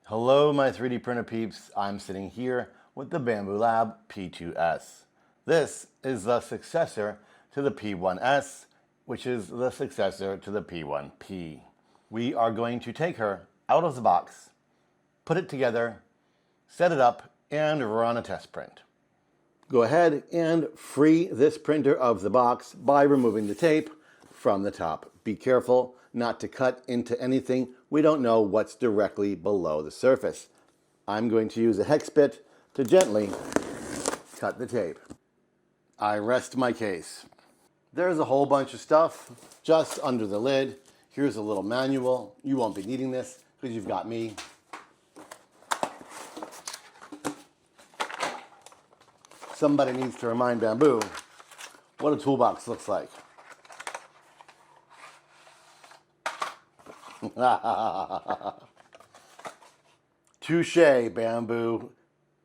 Hello my 3D printer peeps, I'm sitting here with the Bambu Lab P2S. This is the successor to the P1S, which is the successor to the P1P. We are going to take her out of the box, put it together, set it up, and run a test print. Go ahead and free this printer of the box by removing the tape from the top. Be careful not to cut into anything. We don't know what's directly below the surface. I'm going to use a hex bit to gently cut the tape. I rest my case. There's a whole bunch of stuff just under the lid. Here's a little manual. You won't be needing this because you've got me. Somebody needs to remind Bambu what a toolbox looks like. Touché, Bambu.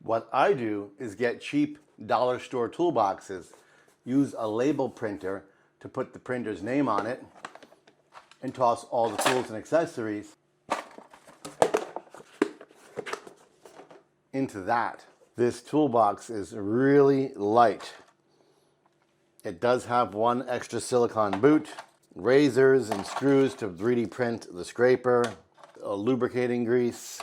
What I do is get cheap dollar store toolboxes, use a label printer to put the printer's name on it, and toss all the tools and accessories into that. This toolbox is really light. It does have one extra silicone boot, razors and screws to 3D print the scraper, a lubricating grease,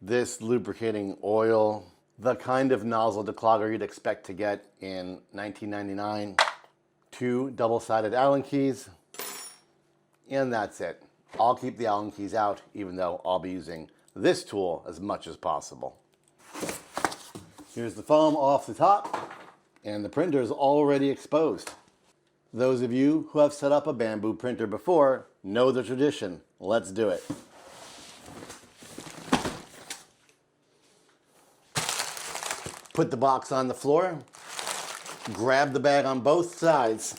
this lubricating oil, the kind of nozzle declogger you'd expect to get in 1999, 2 double-sided Allen keys, and that's it. I'll keep the Allen keys out, even though I'll be using this tool as much as possible. Here's the foam off the top, and the printer is already exposed. Those of you who have set up a Bambu printer before know the tradition. Let's do it. Put the box on the floor, grab the bag on both sides,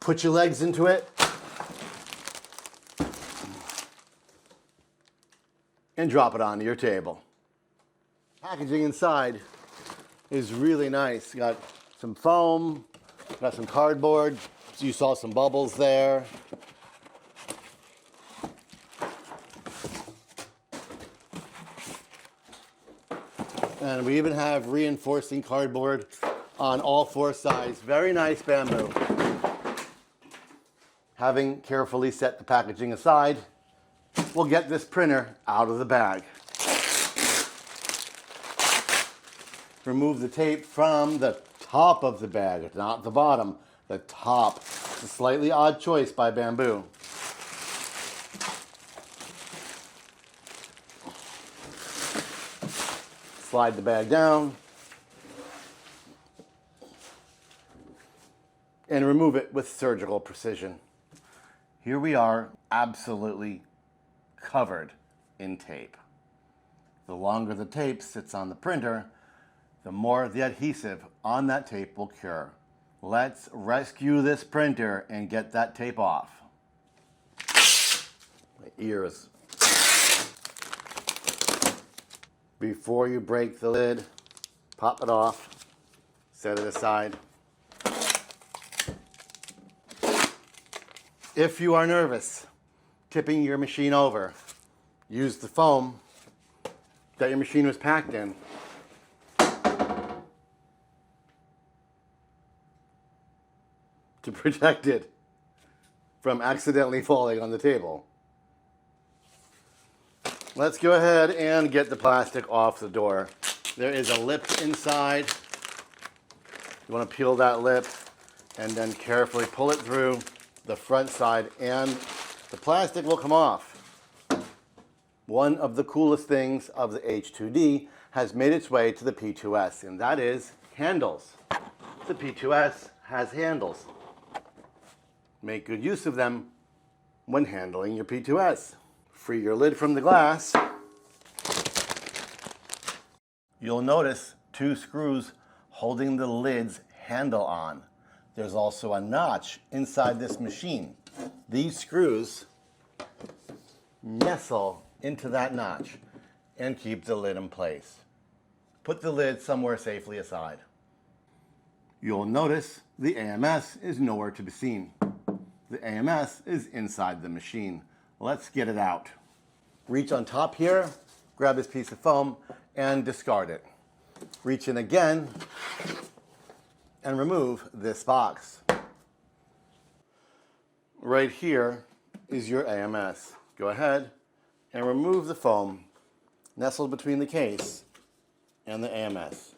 put your legs into it, and drop it onto your table. Packaging inside is really nice. You got some foam, got some cardboard. You saw some bubbles there. And we even have reinforcing cardboard on all 4 sides. Very nice, Bambu. Having carefully set the packaging aside, we'll get this printer out of the bag. Remove the tape from the top of the bag, not the bottom, the top. It's a slightly odd choice by Bambu. Slide the bag down and remove it with surgical precision. Here we are, absolutely covered in tape. The longer the tape sits on the printer, the more the adhesive on that tape will cure. Let's rescue this printer and get that tape off. My ears. Before you break the lid, pop it off, set it aside. If you are nervous tipping your machine over, use the foam that your machine was packed in. To protect it from accidentally falling on the table. Let's go ahead and get the plastic off the door. There is a lip inside. You want to peel that lip and then carefully pull it through the front side and the plastic will come off. One of the coolest things of the H2D has made its way to the P2S, and that is handles. The P2S has handles. Make good use of them when handling your P2S. Free your lid from the glass. You'll notice 2 screws holding the lid's handle on. There's also a notch inside this machine. These screws nestle into that notch and keep the lid in place. Put the lid somewhere safely aside. You'll notice the AMS is nowhere to be seen. The AMS is inside the machine. Let's get it out. Reach on top here grab this piece of foam and discard it. Reach in again and remove this box. Right here is your AMS. Go ahead and remove the foam nestled between the case and the AMS.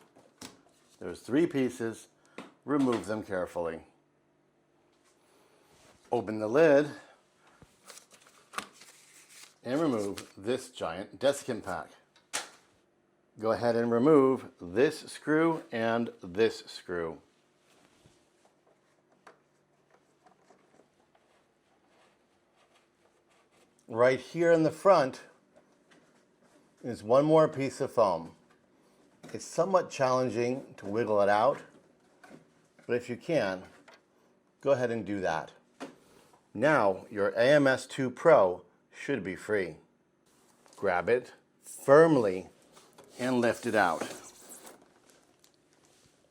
There's 3 pieces. Remove them carefully. Open the lid and remove this giant desiccant pack. Go ahead and remove this screw and this screw. Right here in the front is one more piece of foam. It's somewhat challenging to wiggle it out, but if you can, go ahead and do that. Now your AMS2 Pro should be free. Grab it firmly and lift it out.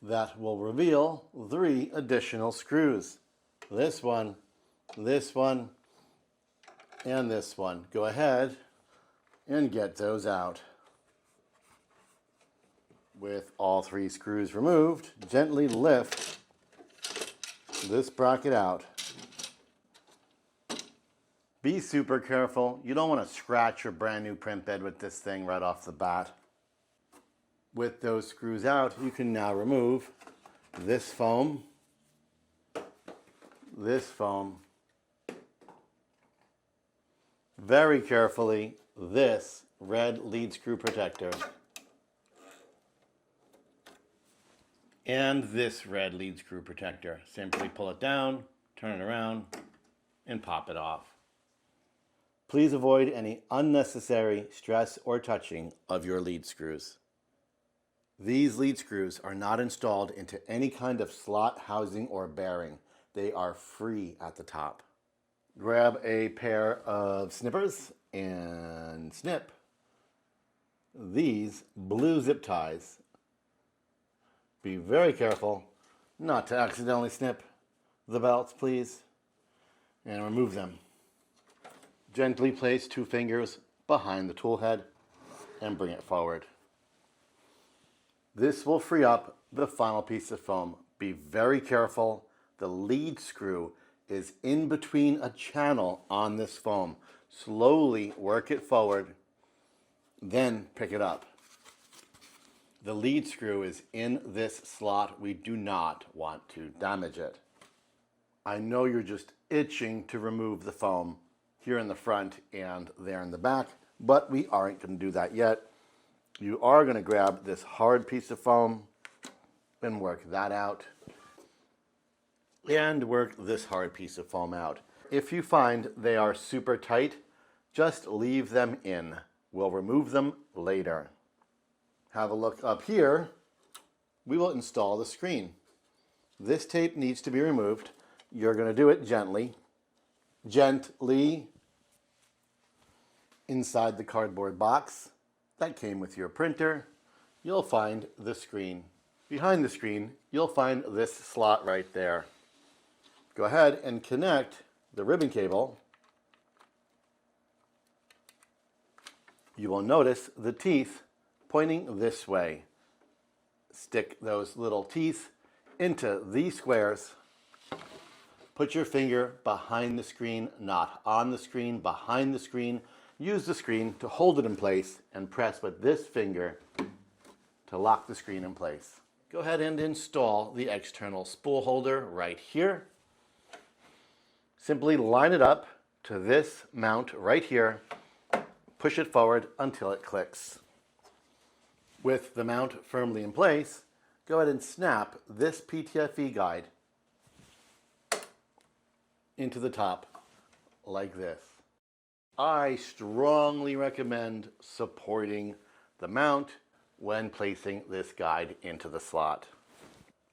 That will reveal 3 additional screws. This one, and this one. Go ahead and get those out. With all 3 screws removed, gently lift this bracket out. Be super careful. You don't want to scratch your brand new print bed with this thing right off the bat. With those screws out, you can now remove this foam, very carefully, this red lead screw protector, and this red lead screw protector. Simply pull it down, turn it around, and pop it off. Please avoid any unnecessary stress or touching of your lead screws. These lead screws are not installed into any kind of slot, housing, or bearing. They are free at the top. Grab a pair of snippers and snip these blue zip ties. Be very careful not to accidentally snip the belts, please, and remove them. Gently place 2 fingers behind the tool head and bring it forward. This will free up the final piece of foam. Be very careful. The lead screw is in between a channel on this foam. Slowly work it forward, then pick it up. The lead screw is in this slot. We do not want to damage it. I know you're just itching to remove the foam here in the front and there in the back, but we aren't going to do that yet. You are going to grab this hard piece of foam and work that out, and work this hard piece of foam out. If you find they are super tight, just leave them in. We'll remove them later. Have a look up here. We will install the screen. This tape needs to be removed. You're going to do it gently. Gently. Inside the cardboard box that came with your printer, you'll find the screen. Behind the screen, you'll find this slot right there. Go ahead and connect the ribbon cable. You will notice the teeth pointing this way. Stick those little teeth into these squares. Put your finger behind the screen, not on the screen, behind the screen. Use the screen to hold it in place and press with this finger to lock the screen in place. Go ahead and install the external spool holder right here. Simply line it up to this mount right here. Push it forward until it clicks. With the mount firmly in place, go ahead and snap this PTFE guide into the top like this. I strongly recommend supporting the mount when placing this guide into the slot.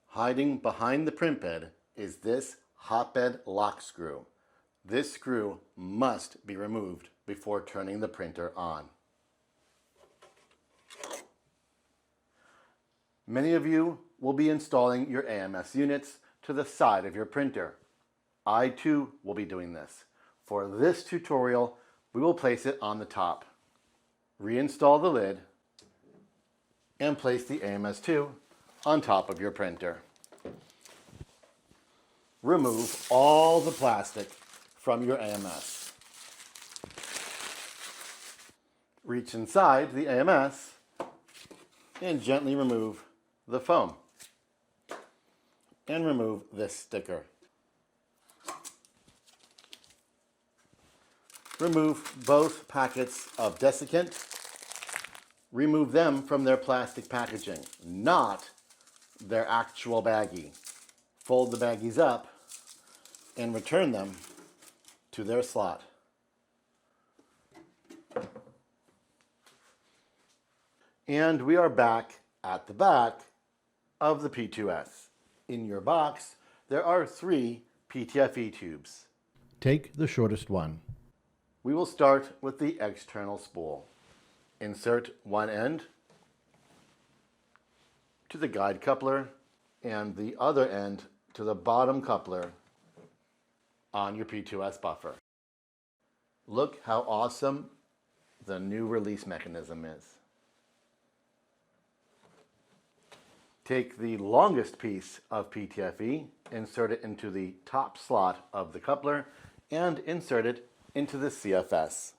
Hiding behind the print bed is this hotbed lock screw. This screw must be removed before turning the printer on. Many of you will be installing your AMS units to the side of your printer. I too will be doing this. For this tutorial, we will place it on the top. Reinstall the lid and place the AMS2 on top of your printer. Remove all the plastic from your AMS. Reach inside the AMS and gently remove the foam. And remove this sticker. Remove both packets of desiccant. Remove them from their plastic packaging, not their actual baggie. Fold the baggies up and return them to their slot. And we are back at the back of the P2S. In your box, there are 3 PTFE tubes. Take the shortest one. We will start with the external spool. Insert one end to the guide coupler and the other end to the bottom coupler on your P2S buffer. Look how awesome the new release mechanism is. Take the longest piece of PTFE, insert it into the top slot of the coupler, and insert it into the CFS.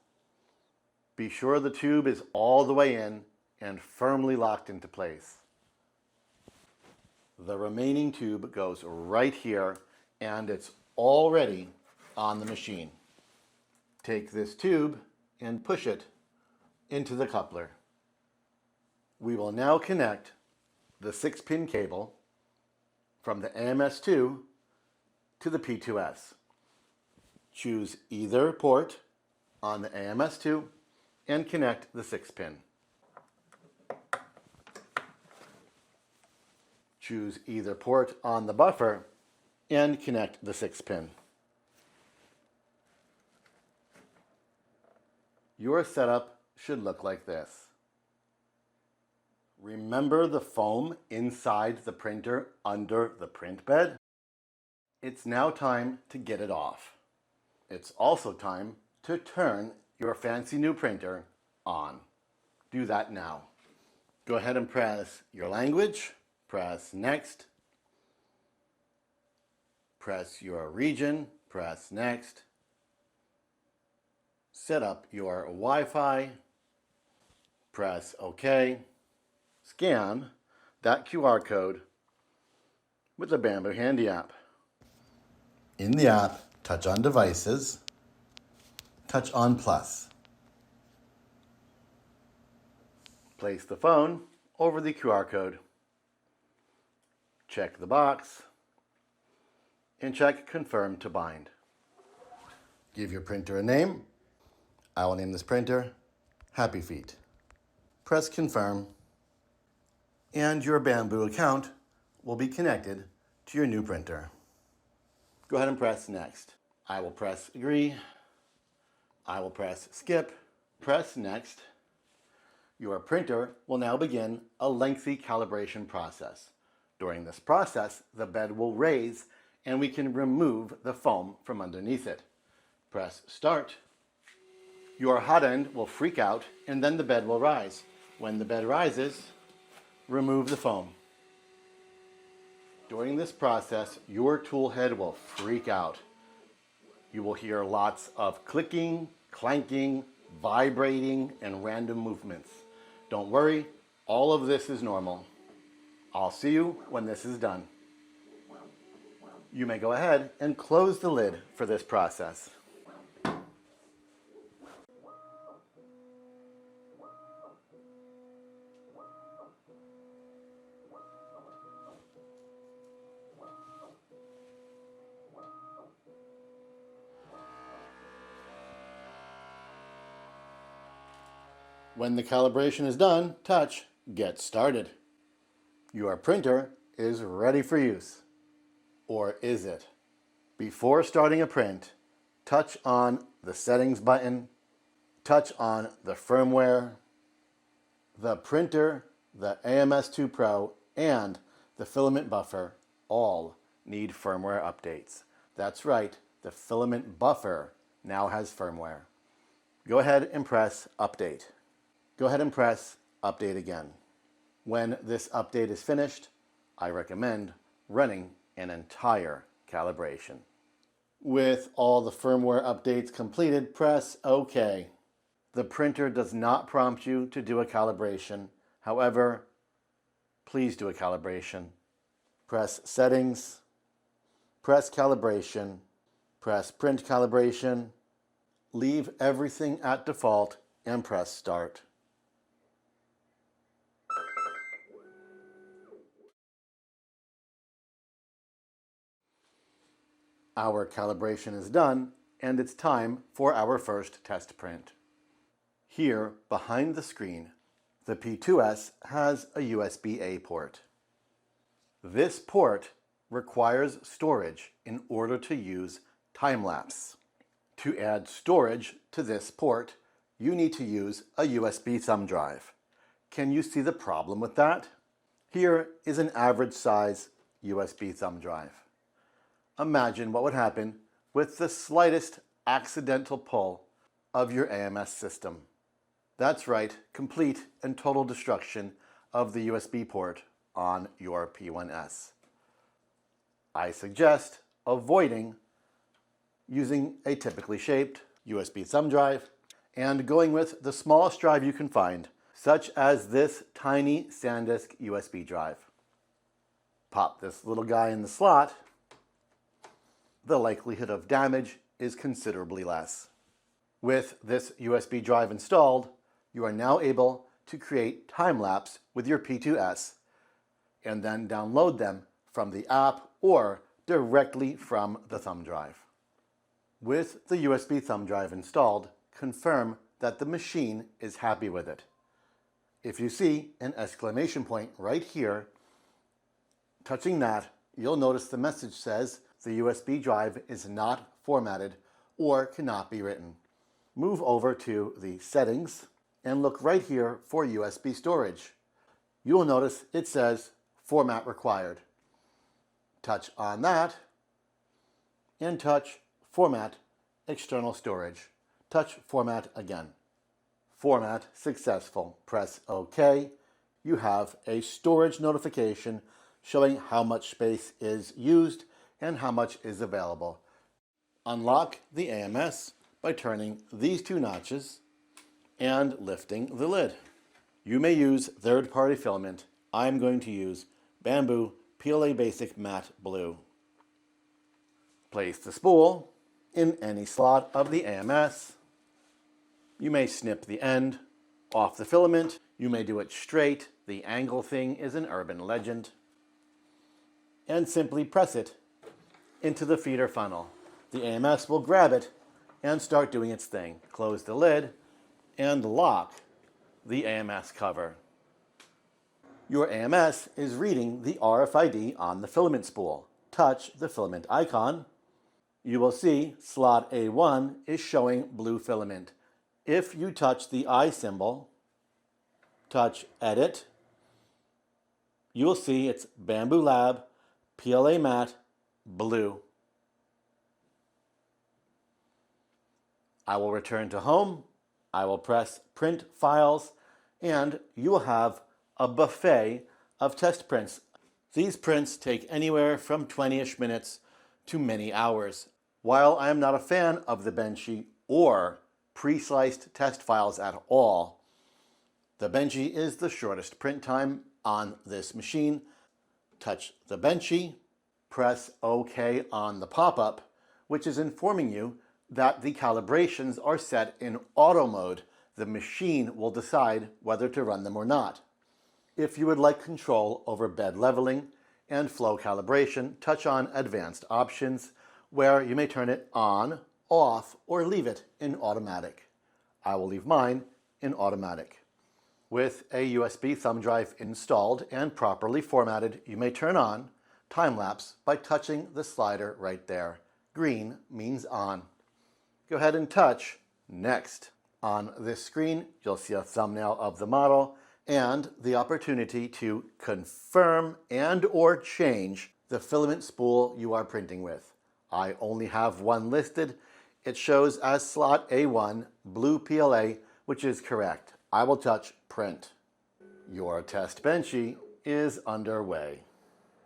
Be sure the tube is all the way in and firmly locked into place. The remaining tube goes right here, and it's already on the machine. Take this tube and push it into the coupler. We will now connect the 6-pin cable from the AMS2 to the P2S. Choose either port on the AMS2 and connect the 6-pin. Choose either port on the buffer and connect the 6-pin. Your setup should look like this. Remember the foam inside the printer under the print bed? It's now time to get it off. It's also time to turn your fancy new printer on. Do that now. Go ahead and press your language, press next, press your region, press next, set up your Wi-Fi, press OK, scan that QR code with the Bambu Handy app. In the app, touch on Devices, touch on Plus. Place the phone over the QR code. Check the box and check Confirm to Bind. Give your printer a name. I will name this printer Happy Feet. Press Confirm and your Bambu account will be connected to your new printer. Go ahead and press Next. I will press Agree. I will press Skip. Press Next. Your printer will now begin a lengthy calibration process. During this process, the bed will raise and we can remove the foam from underneath it. Press Start. Your hot end will freak out and then the bed will rise. When the bed rises, remove the foam. During this process, your tool head will freak out. You will hear lots of clicking, clanking, vibrating, and random movements. Don't worry, all of this is normal. I'll see you when this is done. You may go ahead and close the lid for this process. When the calibration is done, touch Get Started. Your printer is ready for use. Or is it? Before starting a print, touch on the Settings button, touch on the firmware, the printer, the AMS2 Pro, and the filament buffer all need firmware updates. That's right, the filament buffer now has firmware. Go ahead and press Update. Go ahead and press Update again. When this update is finished, I recommend running an entire calibration. With all the firmware updates completed, press OK. The printer does not prompt you to do a calibration. However, please do a calibration. Press Settings, press Calibration, press Print Calibration, leave everything at default, and press Start. Our calibration is done, and it's time for our first test print. Here, behind the screen, the P2S has a USB-A port. This port requires storage in order to use Timelapse. To add storage to this port, you need to use a USB thumb drive. Can you see the problem with that? Here is an average size USB thumb drive. Imagine what would happen with the slightest accidental pull of your AMS system. That's right, complete and total destruction of the USB port on your P1S. I suggest avoiding using a typically shaped USB thumb drive and going with the smallest drive you can find, such as this tiny SanDisk USB drive. Pop this little guy in the slot. The likelihood of damage is considerably less. With this USB drive installed, you are now able to create time-lapse with your P2S and then download them from the app or directly from the thumb drive. With the USB thumb drive installed, confirm that the machine is happy with it. If you see an exclamation point right here, touching that, you'll notice the message says the USB drive is not formatted or cannot be written. Move over to the settings and look right here for USB storage. You will notice it says format required. Touch on that and touch format external storage. Touch format again. Format successful. Press OK. You have a storage notification showing how much space is used and how much is available. Unlock the AMS by turning these two notches and lifting the lid. You may use third-party filament. I'm going to use Bambu PLA Basic Matte Blue. Place the spool in any slot of the AMS. You may snip the end off the filament. You may do it straight. The angle thing is an urban legend. And simply press it into the feeder funnel. The AMS will grab it and start doing its thing. Close the lid and lock the AMS cover. Your AMS is reading the RFID on the filament spool. Touch the filament icon. You will see slot A1 is showing blue filament. If you touch the I symbol, touch Edit, you will see it's Bambu Lab PLA Matte Blue. I will return to home. I will press Print Files, and you will have a buffet of test prints. These prints take anywhere from 20-ish minutes to many hours. While I am not a fan of the Benchy or pre-sliced test files at all, the Benchy is the shortest print time on this machine. Touch the Benchy, press OK on the pop-up, which is informing you that the calibrations are set in auto mode. The machine will decide whether to run them or not. If you would like control over bed leveling and flow calibration, touch on Advanced Options, where you may turn it on, off, or leave it in automatic. I will leave mine in automatic. With a USB thumb drive installed and properly formatted, you may turn on time-lapse by touching the slider right there. Green means on. Go ahead and touch Next. On this screen, you'll see a thumbnail of the model and the opportunity to confirm and or change the filament spool you are printing with. I only have one listed. It shows as slot A1 blue PLA, which is correct. I will touch print. Your test Benchy is underway.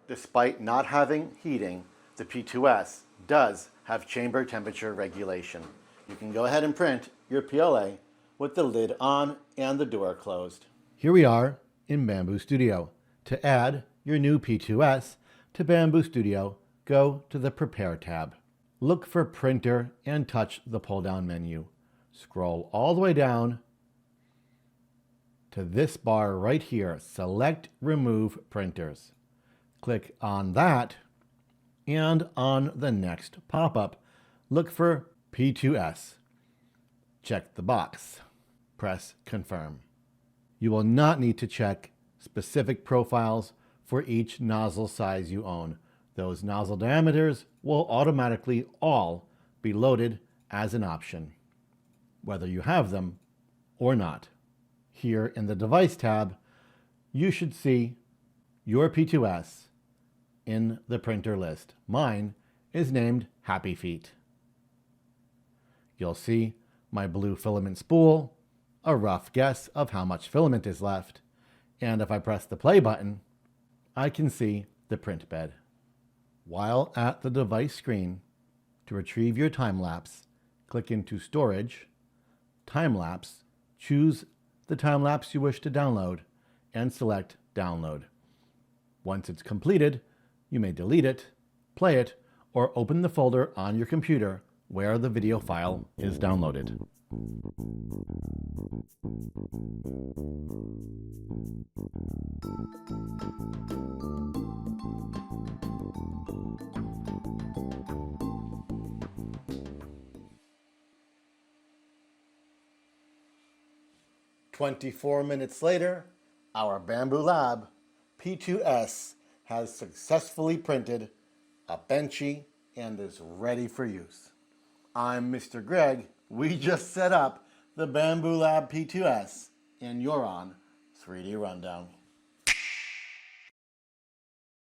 Despite not having heating, the P2S does have chamber temperature regulation. You can go ahead and print your PLA with the lid on and the door closed. Here we are in Bambu Studio. To add your new P2S to Bambu Studio, go to the Prepare tab. Look for Printer and touch the pull-down menu. Scroll all the way down to this bar right here. Select Remove Printers. Click on that, and on the next pop-up, look for P2S. Check the box. Press Confirm. You will not need to check specific profiles for each nozzle size you own. Those nozzle diameters will automatically all be loaded as an option, whether you have them or not. Here in the Device tab, you should see your P2S in the printer list. Mine is named Happy Feet. You'll see my blue filament spool, a rough guess of how much filament is left, and if I press the play button, I can see the print bed. While at the device screen, to retrieve your time-lapse, click into Storage, Time-lapse, choose the time-lapse you wish to download, and select Download. Once it's completed, you may delete it, play it, or open the folder on your computer where the video file is downloaded. "24 minutes later, our Bambu Lab P2S has successfully printed a Benchy and is ready for use. I'm Mr. Greg. We just set up the Bambu Lab P2S, and you're on 3D Rundown.